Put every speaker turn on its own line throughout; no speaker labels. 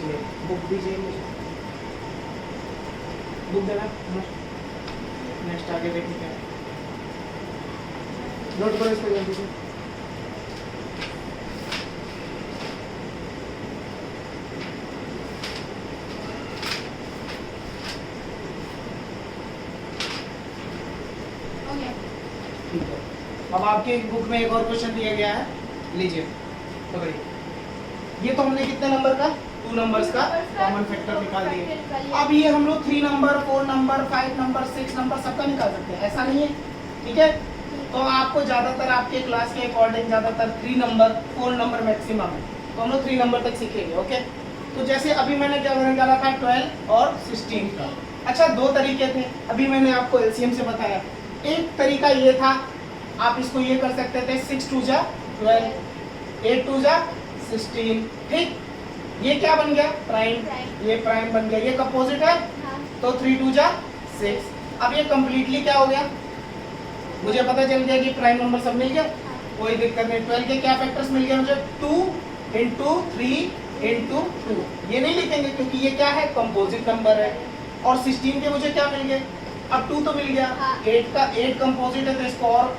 चलिए बुक दीजिए मुझे, बुक देना। नेक्स्ट आगे देखिए क्या है। नोट करो इसको जल्दी से। ठीक है, अब आपके बुक में एक और क्वेश्चन दिया गया है, लीजिए पकड़िए। ये तो हमने कितने नंबर का 2 नंबर्स का कॉमन फैक्टर निकाल दिए। अब ये हम लोग 3 नंबर 4 नंबर 5 नंबर 6 नंबर सबका निकाल सकते हैं, ऐसा नहीं है, ठीक है। तो आपको ज़्यादातर आपके क्लास के अकॉर्डिंग ज़्यादातर 3 नंबर 4 नंबर मैक्सिमम है, तो हम लोग 3 नंबर तक सीखेंगे, ओके। तो जैसे अभी मैंने क्या निकाला था 12 और 16 का। अच्छा, 2 तरीके थे, अभी मैंने आपको एलसीएम से बताया। एक तरीका ये था, आप इसको ये कर सकते थे 6 2 जा 12, 8 2 जा 16, ठीक। ये क्या बन गया? प्राइम, ये प्राइम बन गया। ये कंपोजिट है, तो 3 2 जा 6। अब ये कंप्लीटली क्या हो गया, मुझे पता चल गया कि प्राइम नंबर सब मिल गया, कोई दिक्कत नहीं। 12 के क्या फैक्टर्स मिल गए मुझे? 2 × 3 × 2। ये नहीं लिखेंगे क्योंकि ये क्या है, कंपोजिट नंबर है। और 16 के मुझे क्या मिल गए? अब 2 तो मिल गया, 8 का 8 कंपोजिट है, तो इसको और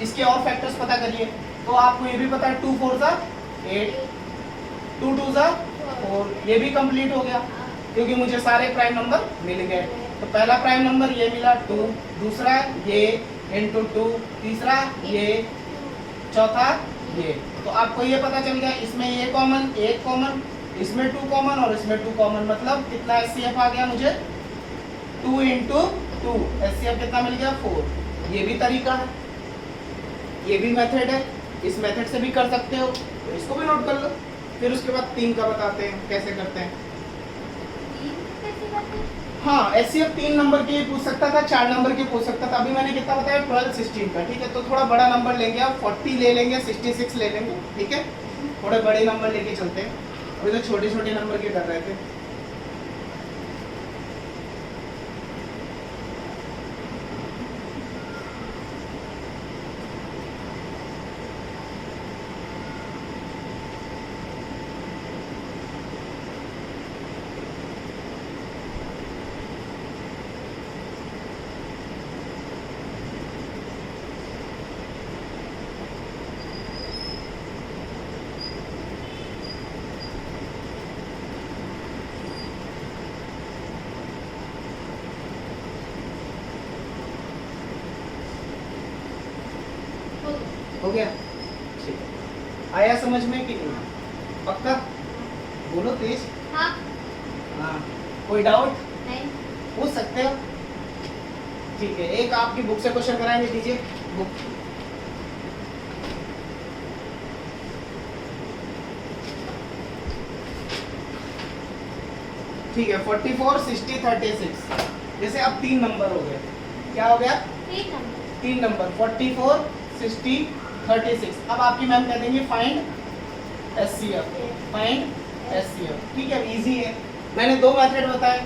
इसके और फैक्टर्स पता करिए। तो आपको ये भी पता है 2 4 जा 8, 2 2 जा 4, ये भी कंप्लीट हो गया क्योंकि मुझे सारे प्राइम नंबर मिल गए। तो पहला प्राइम नंबर ये मिला 2, दूसरा ये × 2, तीसरा ये, चौथा ये। तो आपको ये पता चल गया, इसमें ये कॉमन, एक कॉमन, इसमें 2 कॉमन और इसमें 2 कॉमन, मतलब कितना एचसीएफ आ गया मुझे? 2 × 2, एचसीएफ कितना मिल गया? 4। ये भी तरीका है, ये भी मेथड है, इस मेथड से भी कर सकते हो, तो इसको भी नोट कर लो। फिर उसके बाद 3 का बताते हैं कैसे करते हैं। हाँ, एचसीएफ 3 नंबर के पूछ सकता था, 4 नंबर के पूछ सकता था। अभी मैंने कितना बताया? 12 16 का, ठीक है। तो थोड़ा बड़ा नंबर लेंगे आप, 40 ले लेंगे, 66 ले लेंगे, ठीक है। थोड़े बड़े नंबर लेके चलते हैं, अभी तो छोटे छोटे नंबर के कर रहे थे। हो गया, ठीक है। आया समझ में कि नहीं? पक्का बोलो तेज।
हाँ।
हाँ, कोई डाउट?
नहीं।
पूछ सकते हो, ठीक है। एक आपकी बुक से क्वेश्चन कराएंगे, दीजिए बुक। ठीक है, 44 60 36। जैसे अब 3 नंबर हो गए, क्या हो गया? 3 नंबर 44 60 36। अब आपकी मैम कह देंगे फाइंड एचसीएफ, फाइंड एचसीएफ, ठीक है। इजी है, मैंने 2 मेथड बताए,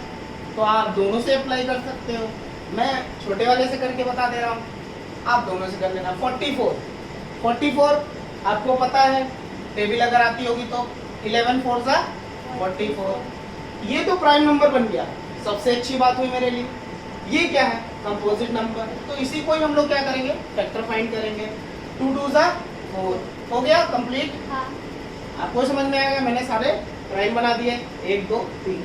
तो आप दोनों से अप्लाई कर सकते हो। मैं छोटे वाले से करके बता दे रहा हूँ, आप दोनों से कर लेना। 44 आपको पता है, टेबल अगर आती होगी तो 11 4 जा 44। ये तो प्राइम नंबर बन गया, सबसे अच्छी बात हुई मेरे लिए। ये क्या है? Composite number. तो इसी को ही हम लोग क्या करेंगे? फैक्टर फाइंड करेंगे। 2 2 जा 4, हो गया कंप्लीट।
हाँ।
आपको समझ में आएगा, मैंने सारे प्राइम बना दिए, 1 2 3,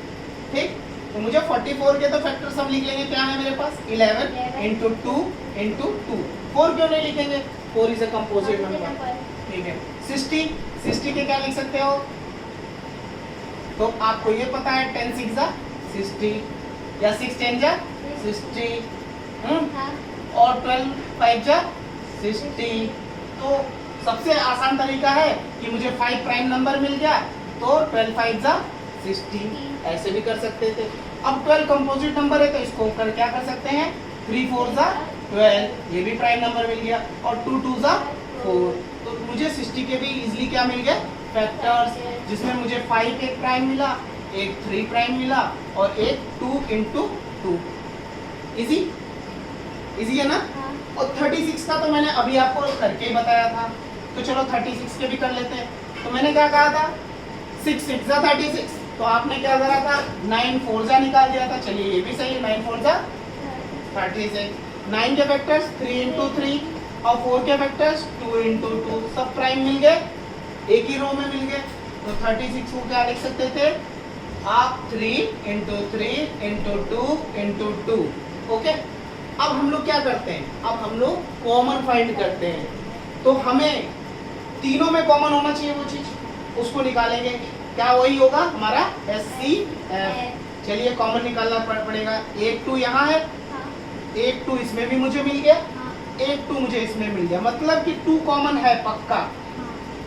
ठीक। तो मुझे 44 के तो फैक्टर सब लिख लेंगे, क्या है मेरे पास? 11 × 2 × 2। 4 क्यों नहीं लिखेंगे? 4 इज अ कंपोजिट नंबर, ठीक है। 60 के क्या लिख सकते हो? तो आपको ये पता है 10 6 जा 60 या 6 10 जा 60,
हाँ।
और 12 5 जा 60। तो सबसे आसान तरीका है कि मुझे 5 प्राइम नंबर मिल गया, तो 12 5 जा 60, ऐसे भी कर सकते थे। अब 12 कंपोजिट नंबर है, तो इसको कर क्या कर सकते हैं? 3 4 जा 12, ये भी प्राइम नंबर मिल गया, और 2 2 जा 4। तो मुझे 60 के भी इजीली क्या मिल गए? फैक्टर्स, जिसमें मुझे 5 एक प्राइम मिला, एक 3 प्राइम मिला, और एक 2 × 2। इजी है ना?
हाँ।
और 36 का तो मैंने अभी आपको करके ही बताया था, तो चलो 36 के भी कर लेते हैं। तो मैंने क्या कहा था? 6 6 जा 36, तो आपने क्या करा था, 9 4 जा निकाल दिया था। चलिए ये भी सही है, 9 4 जा 36। 9 के फैक्टर्स 3 इंटू 3 और 4 के फैक्टर्स 2 इंटू 2, सब प्राइम मिल गए, एक ही रो में मिल गए। तो 36 को क्या लिख सकते थे आप, 3 इंटू 3 इंटू 2 इंटू 2। ओके, अब हम लोग क्या करते हैं, अब हम लोग कॉमन फाइंड करते हैं। तो हमें तीनों में कॉमन होना चाहिए वो चीज, उसको निकालेंगे। क्या वही होगा हमारा HCF। चलिए कॉमन निकालना पड़ेगा। 1 2 यहाँ है, 1 2 इसमें भी मुझे मिल गया, 1 2 मुझे इसमें मिल गया, मतलब कि 2 कॉमन है पक्का।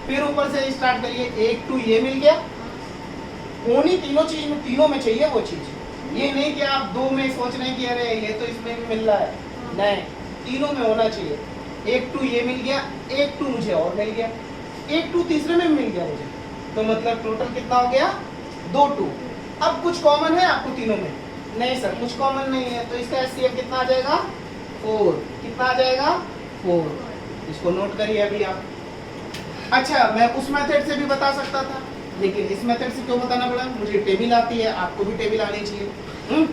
फिर ऊपर से स्टार्ट करिए, 1 2 ये मिल गया। होनी तीनों चीज में, तीनों में चाहिए वो चीज। ये नहीं कि आप 2 में सोच रहे हैं कि अरे ये तो इसमें भी मिल रहा है, नहीं, तीनों में होना चाहिए। 1 2 ये मिल गया, 1 2 मुझे और मिल गया, 1 2 तीसरे में मिल गया मुझे, तो मतलब टोटल कितना हो गया 2 2। अब कुछ कॉमन है आपको तीनों में, नहीं सर कुछ कॉमन नहीं है, तो इसका HCF कितना आ जाएगा 4। कितना आ जाएगा 4। इसको नोट करिए अभी आप। अच्छा, मैं उस मेथड से भी बता सकता था, लेकिन इस मेथड से क्यों बताना पड़ा, मुझे टेबल आती है, आपको भी टेबल आनी चाहिए।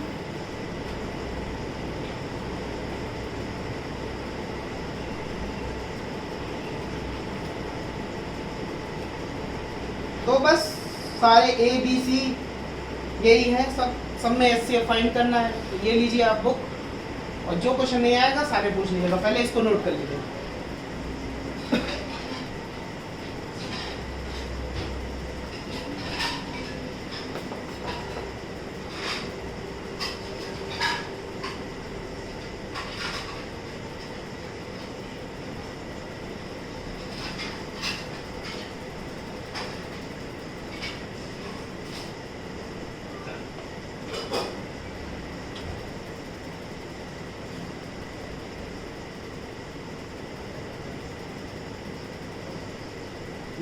तो बस सारे ABC यही है, सब में HCF फाइंड करना है। तो ये लीजिए आप बुक, और जो क्वेश्चन नहीं आएगा सारे पूछ लीजिएगा, पहले इसको नोट कर लीजिए।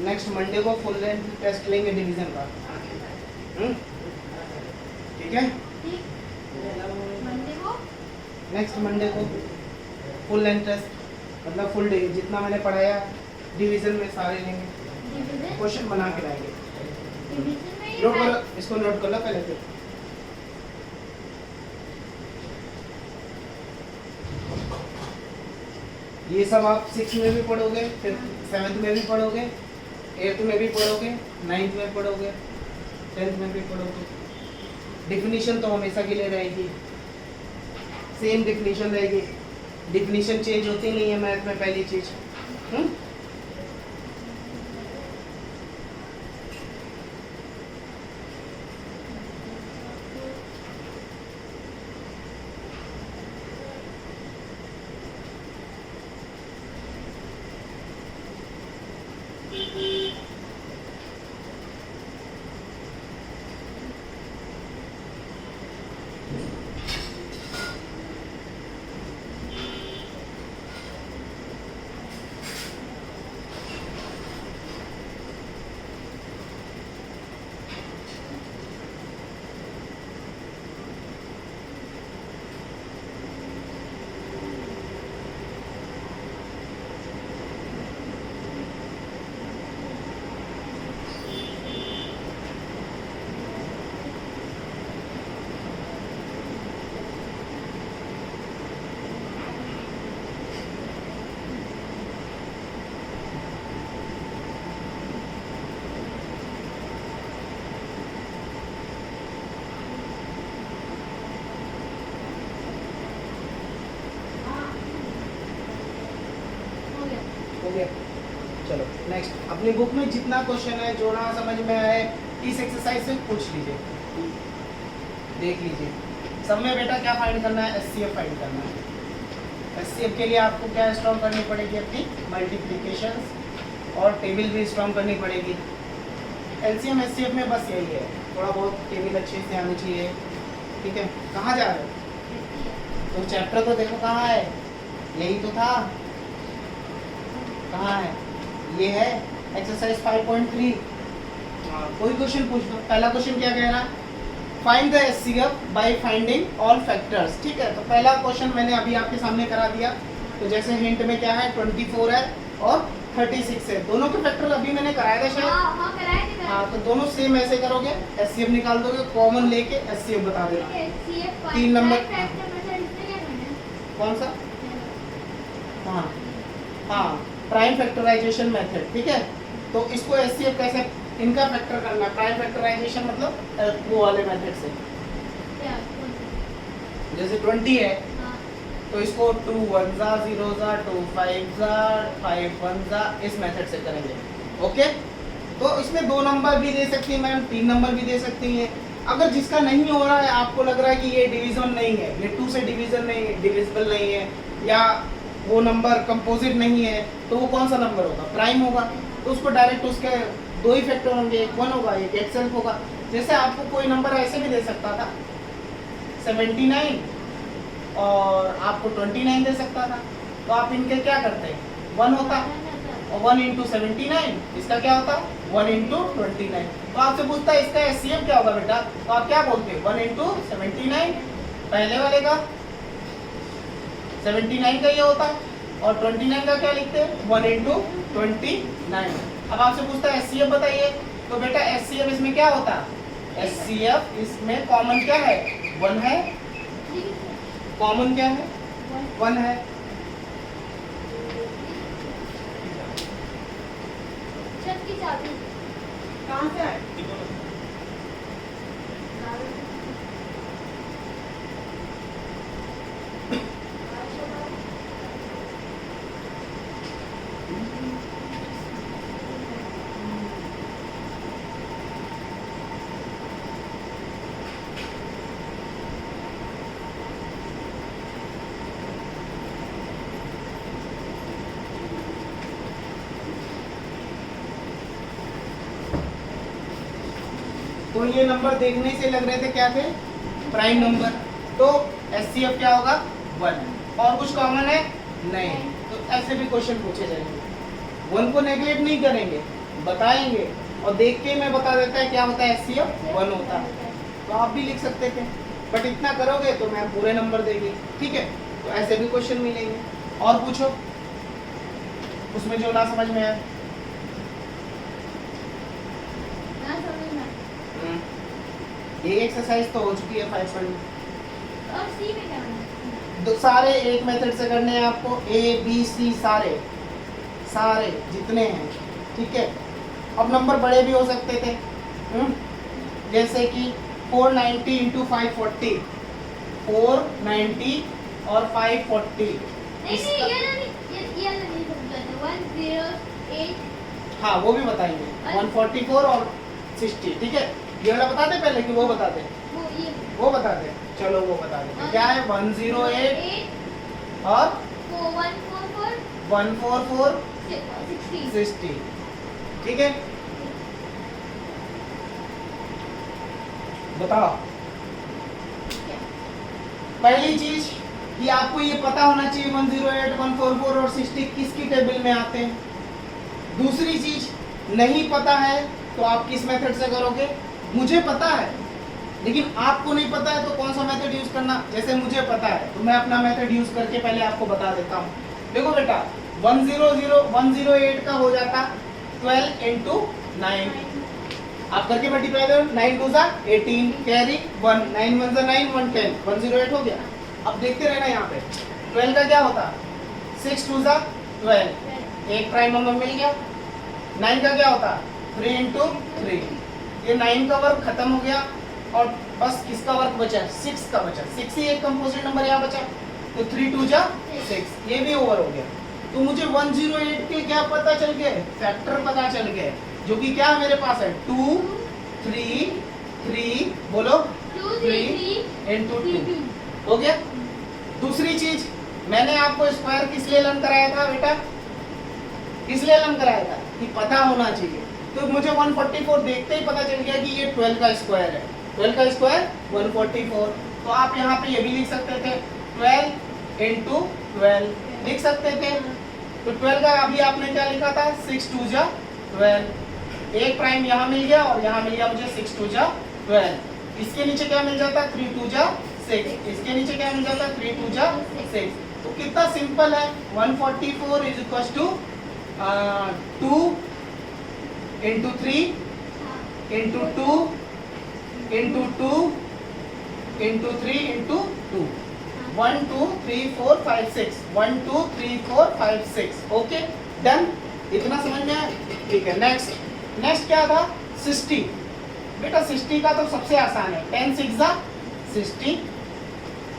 नेक्स्ट मंडे को फुल लेंथ टेस्ट लेंगे डिवीजन का, ठीक है। नेक्स्ट मंडे को फुल लेंथ टेस्ट, मतलब फुल डे जितना मैंने पढ़ाया डिवीजन में सारे लेंगे, क्वेश्चन बना के लाएंगे। नोट करो, इसको नोट कर लो पहले। फिर ये सब आप 6 में भी पढ़ोगे, फिर 7th में भी पढ़ोगे, 8th में भी पढ़ोगे, 9th में पढ़ोगे, 10th में भी पढ़ोगे। डिफिनीशन तो हमेशा के लिए रहेगी, सेम डिफिनीशन रहेगी, डिफिनीशन चेंज होती नहीं है मैथ में, पहली चीज। चलो नेक्स्ट, अपनी बुक में जितना क्वेश्चन है जो ना समझ में आए इस एक्सरसाइज से पूछ लीजिए, देख लीजिए। सब में बेटा क्या फाइंड करना है, HCF फाइंड करना है। HCF के लिए आपको क्या स्ट्रॉन्ग करनी पड़ेगी, अपनी मल्टीप्लिकेशंस और टेबल भी स्ट्रॉन्ग करनी पड़ेगी। LCM HCF में बस यही है, थोड़ा बहुत टेबल अच्छे से आनी चाहिए, ठीक है। कहाँ जा रहे हो, तो चैप्टर तो देखो कहाँ है, यही तो था, कहाँ है, ये है एक्सरसाइज 5.3। कोई क्वेश्चन पूछ दो। पहला क्वेश्चन क्या कह रहा है, find the HCF by finding all factors, ठीक है। तो पहला क्वेश्चन मैंने अभी आपके सामने करा दिया। तो जैसे हिंट में क्या है 24 है और 36 है। दोनों के फैक्टर अभी मैंने कराया था शायद।
हाँ कराए थे।
हाँ तो दोनों सेम ऐसे करोगे, एचसीएफ निकाल दोगे, कॉमन लेके एचसीएफ बता देना। 3 नंबर कौन सा? हाँ हाँ प्राइम फैक्टराइजेशन मेथड, ठीक है। तो इसको एचसीएफ कैसे इनका फैक्टर करना है, प्राइम फैक्टराइजेशन मतलब वो वाले मेथड से। जैसे 20 है तो इसको 2 1 जा 0 जा 2 5 जा 5 1 जा इस मेथड से करेंगे। ओके, तो इसमें 2 नंबर भी दे सकती है मैम, 3 नंबर भी दे सकती हैं। अगर जिसका नहीं हो रहा है, आपको लग रहा है कि ये डिवीजन नहीं है, ये 2 से डिवीजन नहीं है, डिविजिबल नहीं है, या वो नंबर कंपोजिट नहीं है, तो वो कौन सा नंबर होगा? प्राइम होगा। तो उसको डायरेक्ट उसके 2 ही फैक्टर होंगे, एक 1 होगा एक एक्सेल्फ होगा। जैसे आपको कोई नंबर ऐसे भी दे सकता था 79 और आपको 29 दे सकता था, तो आप इनके क्या करते हैं? 1 होता और 1 इंटू 79, इसका क्या होता? 1 इंटू 29। तो आपसे पूछता है इसका एचसीएफ क्या होगा बेटा, तो आप क्या बोलते हैं? 1 इंटू 79, पहले वाले का 79 का ये होता है, और 29 का क्या लिखते हैं? 1 इंटू 29। अब आपसे पूछता है एचसीएफ बताइए, तो बेटा एचसीएफ इसमें क्या होता है? एचसीएफ इसमें कॉमन क्या है? 1 है। कॉमन क्या है? 1 है।
छत की चाबी
कहाँ से आए? तो ये नंबर देखने से लग रहे थे क्या थे? Prime number. तो एचसीएफ क्या होगा? 1। और कुछ कॉमन है? नहीं। तो ऐसे भी क्वेश्चन पूछे जाएंगे। 1 को नेगलेक्ट नहीं करेंगे, बताएंगे, और देख के मैं बता देता है क्या होता है एचसीएफ 1 होता है। तो आप भी लिख सकते थे, बट इतना करोगे तो मैं पूरे नंबर देंगे, ठीक है। तो ऐसे भी क्वेश्चन मिलेंगे। और पूछो उसमें जो ना समझ में आए। ये एक्सरसाइज तो हो चुकी है 5
और सी में क्या होना?
तो सारे एक मेथड से करने हैं आपको, ए बी सी सारे सारे जितने हैं, ठीक है। अब नंबर बड़े भी हो सकते थे, जैसे कि 490 इंटू 540, 490 और 540।
ये नहीं समझा था। 108।
हाँ वो भी बताएंगे, 144 और 60, ठीक है। ये वाला बता दे पहले कि वो बता दे? वो बता दे, चलो वो बता दे। क्या है? 108 और 144 60, ठीक है। बताओ पहली चीज कि आपको ये पता होना चाहिए 108, 144 और 60 किसकी टेबल में आते हैं। दूसरी चीज नहीं पता है तो आप किस मेथड से करोगे? मुझे पता है लेकिन आपको नहीं पता है, तो कौन सा मेथड यूज करना? जैसे मुझे पता है तो मैं अपना मेथड यूज करके पहले आपको बता देता हूँ। देखो बेटा 108 का हो जाता 12 इंटू 9, आप करके मल्टीप्लाई करो, 9 2 जा 18, कैरी 1, 9 1 जा 9, 1 10, 108 हो गया। अब देखते रहना यहाँ पे 12 का क्या होता? 6 2 जा 12, एक प्राइम नंबर मिल गया। 9 का क्या होता? 3 इंटू 3, ये 9 का वर्क खत्म हो गया और बस किसका वर्क बचा? 6 का बचा। 6 ही एक कंपोजिट नंबर यहाँ बचा, तो 3 2 जा 6, ये भी ओवर हो गया। तो मुझे 108 के क्या पता चल गए? फैक्टर पता चल गए, जो कि क्या मेरे पास है? 2 3 3, बोलो 3 इंटू 2 हो गया। दूसरी चीज मैंने आपको स्क्वायर किस लिए लर्न कराया था बेटा? किस लिए लर्न कराया था? कि पता होना चाहिए। तो मुझे 144 देखते ही पता चल गया कि ये 12 का स्क्वायर है। 12 का स्क्वायर 144। तो आप यहाँ पे ये भी लिख सकते थे 12 इंटू 12 लिख सकते थे। तो 12 का अभी आपने क्या लिखा था? 6 2 जा 12, एक प्राइम यहाँ मिल गया और यहाँ मिल गया मुझे 6 2 जा 12। इसके नीचे क्या मिल जाता? 3 2 जा 6, इसके नीचे क्या मिल जाता? 3 2 जा 6। तो कितना सिंपल है, 144 इज इक्वल टू 2 into 3
हाँ,
into 2 into 2 into 3 into 2 1 2 3 4 5 6 1 2 3 4 5 6 okay done. इतना समझ में आया? ठीक है। नेक्स्ट क्या था? 60। बेटा 60 का तो सबसे आसान है, 10 6 जा 60।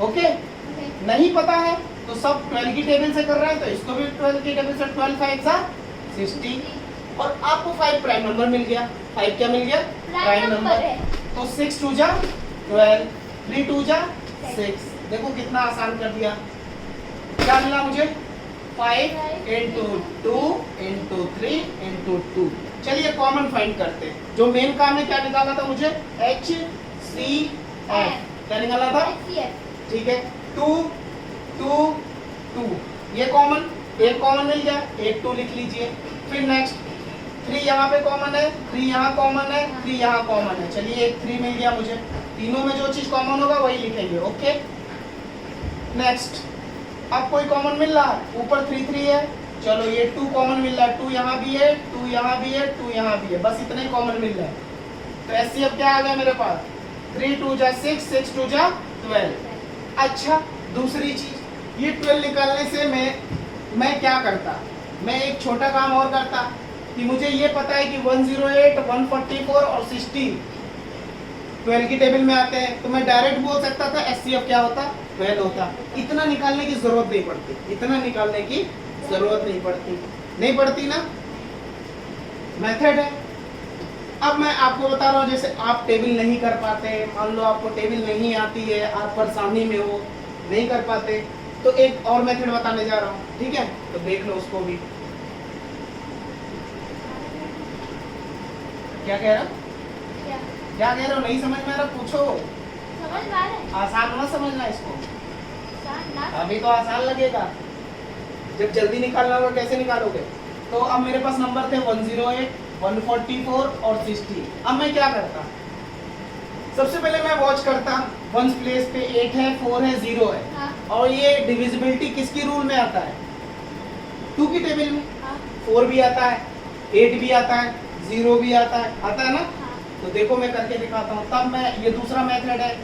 ओके,
ओके,
नहीं पता है तो सब 12 की टेबल से कर रहे हैं, तो इसको भी 12 की टेबल से 12 5 जा 60। और आपको 5 प्राइम नंबर मिल गया। 5 क्या मिल गया?
प्राइम नंबर है।
तो 6 2 जा 12, 3 2 जा 6। देखो कितना आसान कर दिया। क्या मिला मुझे? 5 into 2 into 3 into 2। चलिए कॉमन फाइंड करते हैं। जो मेन काम है क्या निकाला था मुझे? HCF। क्या निकाला था?
HCF।
ठीक है। 2 2 2 ये कॉमन, एक कॉमन मिल गया, एक 2 लिख लीजिए। फिर नेक्स्ट 3 यहाँ पे कॉमन है, 3 यहाँ कॉमन है, 3 यहाँ कॉमन है। चलिए एक 3 मिल गया मुझे। तीनों में जो चीज कॉमन होगा वही लिखेंगे। ओके नेक्स्ट, अब कोई कॉमन मिल रहा है? ऊपर 3 3 है, चलो ये 2 कॉमन मिल रहा है। 2 यहाँ भी है, 2 यहाँ भी है, 2 यहाँ भी है, बस इतना ही कॉमन मिल रहा है। तो HCF क्या आ गया मेरे पास? 3 2 जा 6 6 2 जा 12। अच्छा दूसरी चीज, ये 12 निकालने से मैं क्या करता? मैं एक छोटा काम और करता कि मुझे ये पता है कि 108 144 और 16 12 की टेबल में आते हैं, तो मैं डायरेक्ट बोल सकता था HCF क्या होता? 12 होता। इतना निकालने की जरूरत नहीं पड़ती, इतना निकालने की जरूरत नहीं पड़ती ना। मेथड है। अब मैं आपको बता रहा हूँ, जैसे आप टेबल नहीं कर पाते, मान लो आपको टेबल नहीं आती है, आप परेशानी में हो, नहीं कर पाते, तो एक और मेथड बताने जा रहा हूँ। ठीक है, तो देख लो उसको भी। क्या कह रहा हूँ?
क्या?
क्या कह रहे हो? नहीं समझ में आ रहा? पूछो।
समझ में आ रहा है?
आसान मत समझना इसको,
आसान ना?
अभी तो आसान लगेगा, जब जल्दी निकालना होगा कैसे निकालोगे? तो अब मेरे पास नंबर थे 108 144 और 60। अब मैं क्या करता? सबसे पहले मैं वॉच करता, वंस प्लेस पे 8 है, 4 है, 0 है।
हाँ,
और ये डिविजिबिलिटी किसकी रूल में आता है? 2 की टेबल में।
हाँ,
4 भी आता है, 8 भी आता है, 0 भी आता है ना?
हाँ,
तो देखो मैं करके दिखाता हूँ। तब मैं, ये दूसरा मेथड है,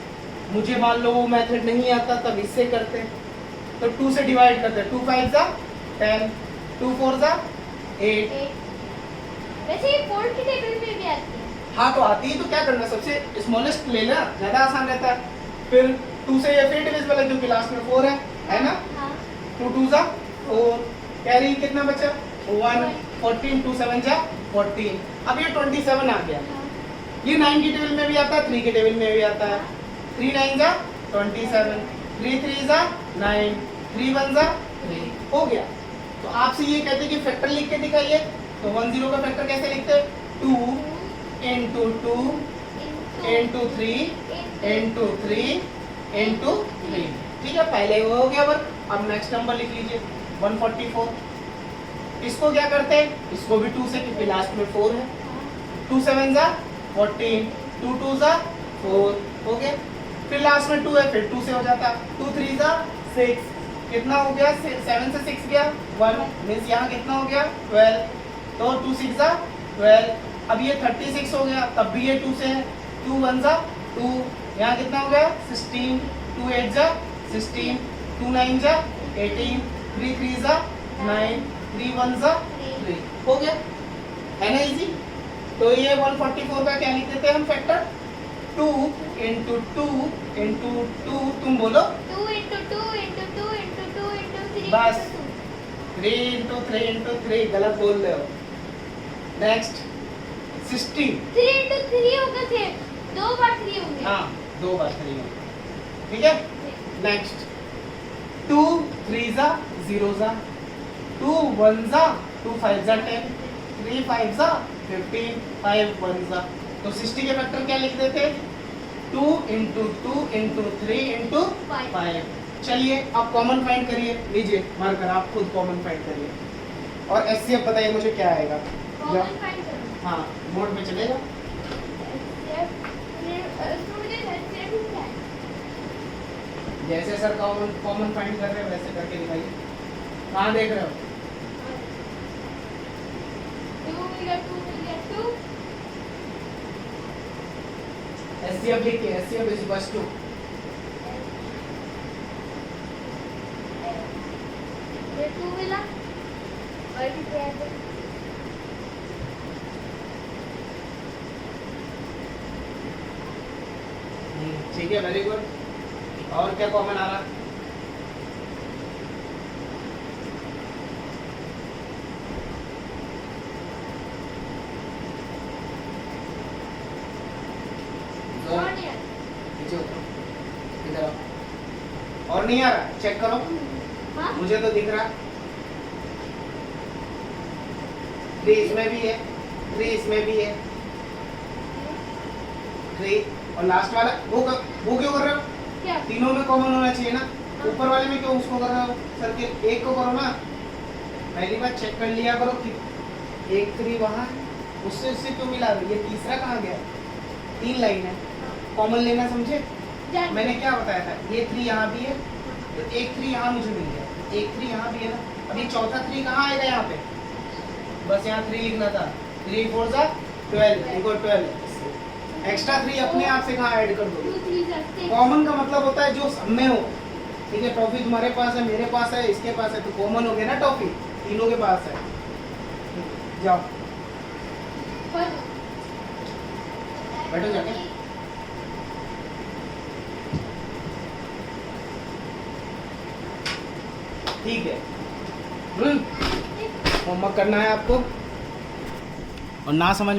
मुझे मान लो वो मेथड नहीं आता, तब इससे करते। तो 2 से डिवाइड करते, 2 5 जा 10, 2 4 जा 8।
8। वैसे ये 4 की टेबल में भी आती है।
हाँ तो आती है, तो क्या करना, सबसे स्मॉलेस्ट ले लेना, ज्यादा आसान रहता है। फिर 2 से ये फिर डिविजिबल है क्योंकि लास्ट में 4 है ना?
हाँ,
2 2 जा 4, कैरी कितना बचा? 1, 14, 2 7 जा 14। अब ये 27 आ गया।
हाँ,
ये 9 की टेबल में भी आता है, 3 की टेबल में भी आता है। 3 9 जा 27, 3 3 जा 9, 3 1 जा 3, हो गया। तो आपसे ये कहते हैं कि फैक्टर लिख के दिखाइए, तो 10 का फैक्टर कैसे लिखते हैं? 2 into 2 into 3 into 3 into 3। ठीक है, पहले वो हो गया वर्क। अब नेक्स्ट नंबर लिख लीजिए 144। इसको क्या करते हैं? इसको भी 2 से, क्योंकि लास्ट में 4 है। 2 7 जा 14, 2 2 जा 4, हो गया। फिर लास्ट में 2 है, फिर 2 से हो जाता, 2 3 जा 6, कितना हो गया? 7 से 6 गया 1, मीन्स यहाँ कितना हो गया? 12। तो 2 6 जा 12। अब ये 36 हो गया, तब भी ये 2 से है, 2 1 जा 2, यहाँ कितना हो गया? 16, 2 8 जा 16, 2 9 जा 18, 3 3 जा 9, 3 1 जा 3, हो गया। है ना इजी? तो ये 144 का क्या लिख देते हैं हम फैक्टर? 2 into 2 into 2, तुम बोलो
2 into 2 into 2 into 2 into 3
बस।
into 2।
3 into 3 into 3, गलत बोल रहे हो। नेक्स्ट 60।
3 into 3 होगा थे, 2 बार 3 होंगे।
हाँ 2 बार 3 हो, ठीक है। नेक्स्ट 2 3 जा 0 जा, 2 1 जा 2 5 जा 10, 3 5 जा 15, 5 1 जा। तो 60 के फैक्टर क्या लिख देते? 2 into 2 into 3 into 5। चलिए अब कॉमन फाइंड करिए, लीजिए मार्कर, आप खुद कॉमन फाइंड करिए और HCF बताइए मुझे क्या आएगा।
कॉमन फाइंड करो।
हाँ मोड में चलेगा।
इसमें मुझे HCF क्या है?
जैसे सर कॉमन फाइंड कर रहे हो वैसे करके दिखाइए। कहाँ देख रहे हो?
फिगर 2 मिल गया 2
एचसीएफ लिखिए, एचसीएफ इज इक्वल्स टू
ये 2 मिला मल्टीप्लाई
ठीक है, वेरी गुड। और क्या कॉमन आ रहा?
और नहीं आता।
नीचे उतरो, इधर आओ। और नहीं आ रहा? चेक करो,
हाँ
मुझे तो दिख रहा। 3 इसमें भी है, 3 इसमें भी है, 3 और लास्ट वाला वो क्यों कर रहे हो?
क्या
तीनों में कॉमन होना चाहिए ना, ऊपर वाले में क्यों उसको कर रहे हो? सर्किल एक को करो ना। पहली बार चेक कर लिया करो कि 1 3 वहाँ उससे क्यों मिला? ये तीसरा कहाँ गया? 3 लाइन है, कॉमन लेना, समझे?
जान
मैंने क्या बताया था? ये 3 यहाँ भी है तो 1 3 यहाँ मुझे मिल गया, 1 3 यहाँ भी है ना। अब ये चौथा 3 कहाँ आएगा यहाँ पे? बस यहाँ 3 लिखना था। 3 4 जा 12 इक्वल 12। एक्स्ट्रा 3 अपने आप से कहाँ ऐड कर दो?
2 3 सकते
कॉमन का मतलब होता है जो सब में हो। ठीक है, टॉफी तुम्हारे पास है, मेरे पास है, इसके पास है, तो कॉमन हो गया ना टॉफी, तीनों के पास है। जाओ
पर
बैठो जाके। ठीक है, होमवर्क करना है आपको और ना समझ